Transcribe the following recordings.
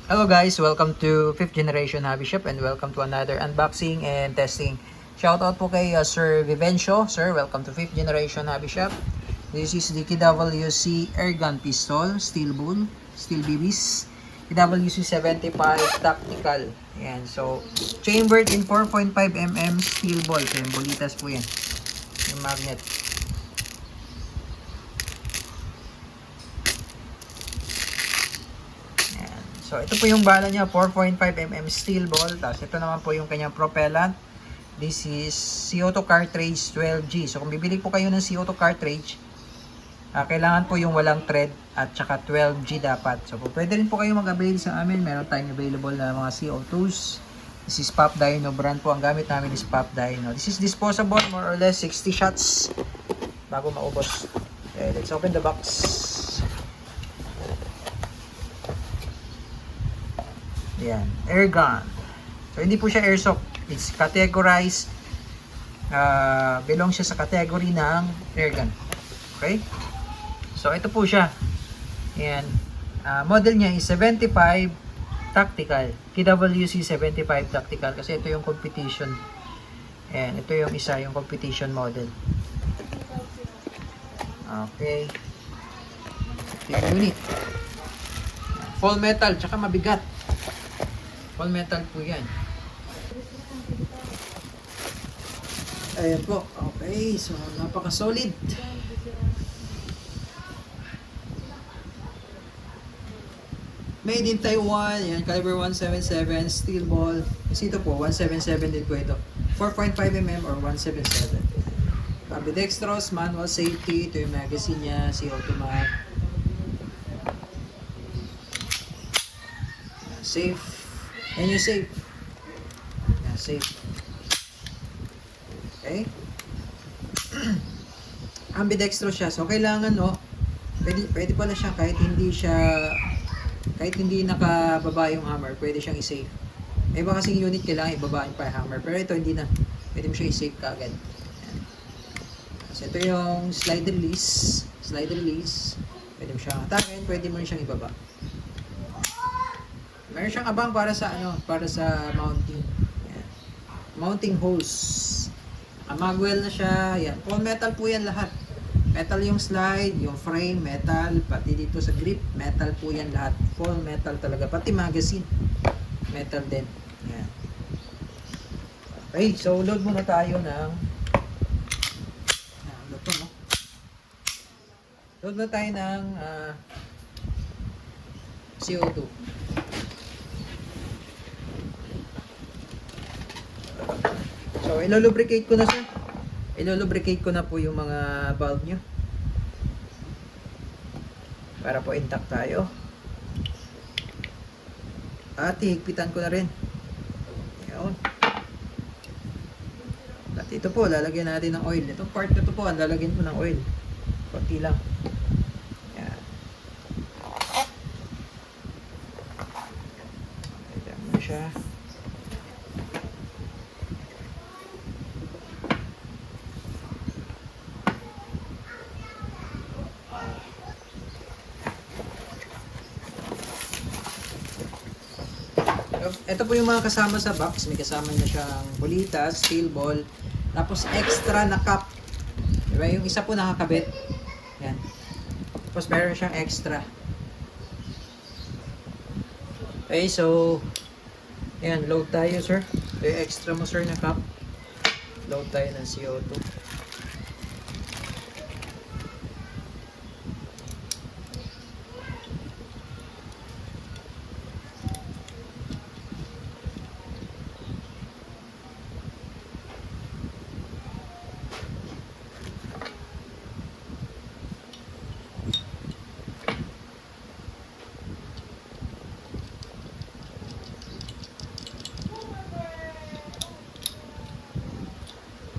Hello guys, welcome to 5th generation hobby shop and welcome to another unboxing and testing. Shoutout po kay Sir Vivencio. Sir, welcome to 5th generation hobby shop. This is the KWC airgun pistol, steel bull, steel BBs, KWC 75 tactical. Yan, so chambered in 4.5mm steel ball. So yung bolitas po yan, yung magnet. So, ito po yung bala niya, 4.5mm steel ball. Tapos, ito naman po yung kanyang propellant. This is CO2 cartridge 12G. So, kung bibili po kayo ng CO2 cartridge, kailangan po yung walang thread at saka 12G dapat. So, pwede rin po kayo mag-avail sa amin. Meron tayong available na mga CO2s. This is Pop Dino brand po. Ang gamit namin is Pop Dino. This is disposable, more or less 60 shots bago maubos. Okay, let's open the box. Yan, air gun. So, hindi po siya airsoft. It's categorized. Belong siya sa category ng air gun. Okay? So, ito po siya. Yan. Model niya is 75 Tactical. KWC 75 Tactical. Kasi ito yung competition. Yan. Ito yung isa, yung competition model. Okay. Ito yung unit. Full metal, tsaka mabigat. Full metal po yan. Ayan po. Okay. So, napaka-solid. Made in Taiwan. Ayan. Caliber 177. Steel ball. Kasi ito po, 177 din po ito. 4.5mm or 177. Ambidextrous, manual safety. Ito yung magazine niya. CO2 mag. Safe. And yung safe. Yeah, safe. Okay. Ambidextrous siya. So, kailangan, no, pwede pala siya kahit hindi nakababa yung hammer, pwede siyang i-save. May iba kasing unit kailangan ibabaan pa yung hammer. Pero ito, hindi na. Pwede mo siya i-save kaagad. So, ito yung slide release. Slide release. Pwede mo siyang atakin. Pwede mo rin siyang ibaba. Meron siyang abang para sa mounting. Ayan. Mounting hose. Magwell na siya. Ayan. Full metal po yan lahat. Metal yung slide, yung frame, metal. Pati dito sa grip, metal po yan lahat. Full metal talaga. Pati magazine. Metal din. Ayan. Okay, so load muna tayo ng load muna tayo ng CO2. So, ilolubricate ko na siya. Ilolubricate ko na po yung mga valve nyo. Para po intact tayo. At hihigpitan ko na rin. Ayan. At ito po, lalagyan natin ng oil. Itong part na ito po, lalagyan ko ng oil. Konti lang. Ayan. Ayan mo siya. Ito po yung mga kasama sa box. May kasama na siyang bolitas, steel ball, tapos extra na cup. Diba? Yung isa po nakakabit. Yan. Tapos meron siyang extra. Okay, so ayan, load tayo, sir. Ito yung extra mo, sir, na cup. Load tayo ng CO2.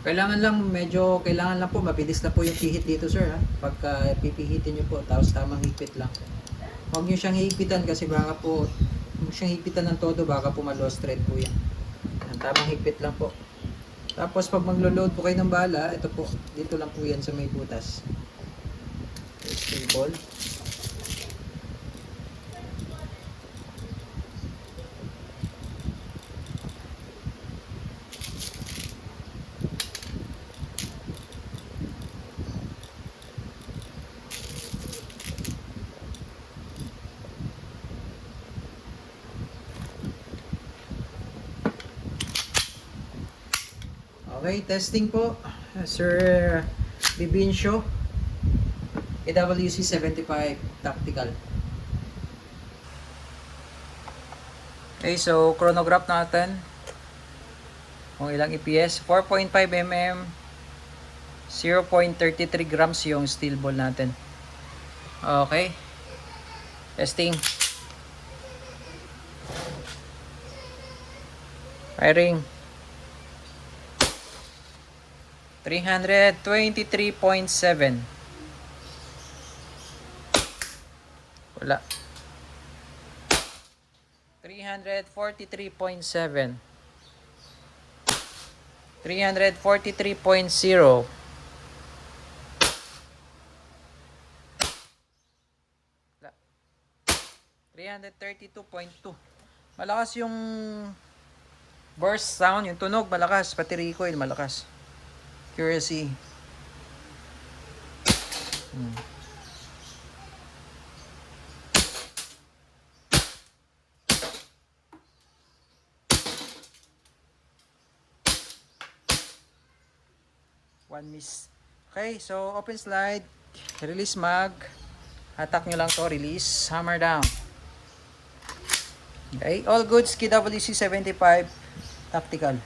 Kailangan lang po mabilis na po yung pihit dito, sir, ha. Pagka pipihitin niyo po, tapos tamang higpit lang. Huwag niyo siyang higpitan kasi baka po huwag siyang higpitan ng todo, baka po ma-lost thread po yan. Tamang higpit lang po. Tapos pag maglo-load po kayo ng bala, ito po, dito lang po yan sa may butas. Steel ball. Okay, testing po. Sir Bibincio. AWC 75 Tactical. Okay, so chronograph natin. Kung ilang EPS. 4.5 mm. 0.33 grams yung steel ball natin. Okay. Testing. Firing. 323.7. Wala. 343.7. 343.0. 332.2. Malakas yung burst sound, yung tunog malakas, pati recoil malakas. Accuracy. One miss. Okay, so open slide, release mag, hatak nyo lang to, release, hammer down. Okay, all goods, KWC 75 Tactical.